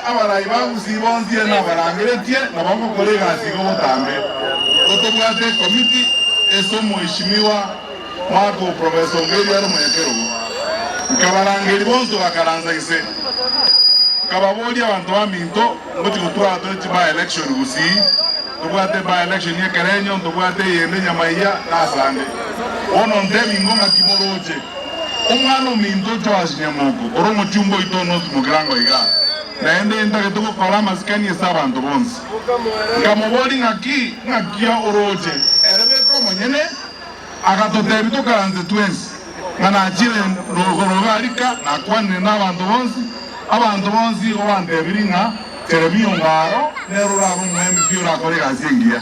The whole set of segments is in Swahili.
abarayi bagusibonzie na barangeretie na bagukore gasi go botambe otobwate komiti eso mheshimiwa mwako Professor Ongaro ari Ekerenyo kabarangeri bonzo bakaranza ise kababoli abantu baminto ngoti gutwara to Byelections gusi tubwate Byelections ye Ekerenyo tubwate yende nyamaiya nasande ono ndebi ngonga kimoroje umwana minto twashinyamoko oromo chumbo itono tumugirango iga naende ndake tuko kola maskani esabantu bonse ngamoboli ngakia oroje erebe komo nyene akatotebi tukaranze twensi ngana achire rogarika na kwanne n'abantu bonsi obandebiri nga Ekerenyo Ongaro nerurabo mwempi urakore gazingia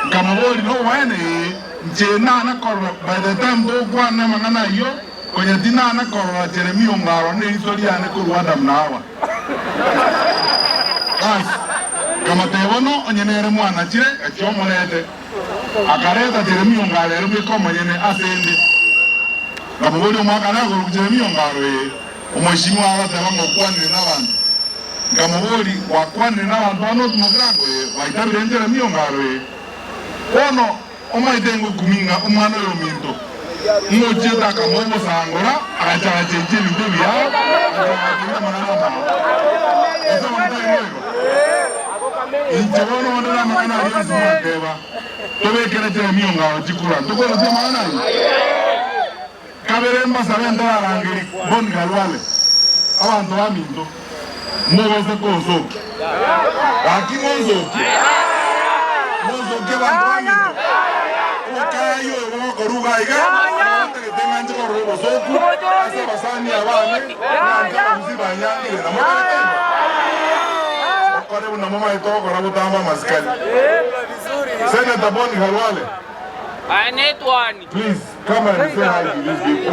ngamoboli no wene njena na korwa by the time do kwana mangana yo kwenye dina na korwa Ekerenyo Ongaro ne historia ne kurwanda mnawa as kama tewono onyenere mwana chire achomolete akareta Ekerenyo Ongaro erbe koma nyene asende kama boli mwaka na ko Ekerenyo Ongaro umheshimiwa abataba ngokwane n'abantu kama boli wakwane n'abantu bano tumugirango waitabire Ekerenyo Ongaro ono omaitengo kuminga umwana yo minto ngocheta kamomo sangora akachaga chenje bintu bya akachaga manana ba eso mtayo inchono ndana manana yesu mteba tobekere Ekerenyo Ongaro chikura tukoro te manana kaberemba sabenda arangeri bon galwale abantu baminto mubeze konzoki akimonzoki monzoki bantu kayo koruga iga que tengan que correr vosotros hace basani abane na mzibanya ile na mwana kwa una mama ito kwa butamba maskani Senator Boni Halwale I need one. Please come and say hi to this people.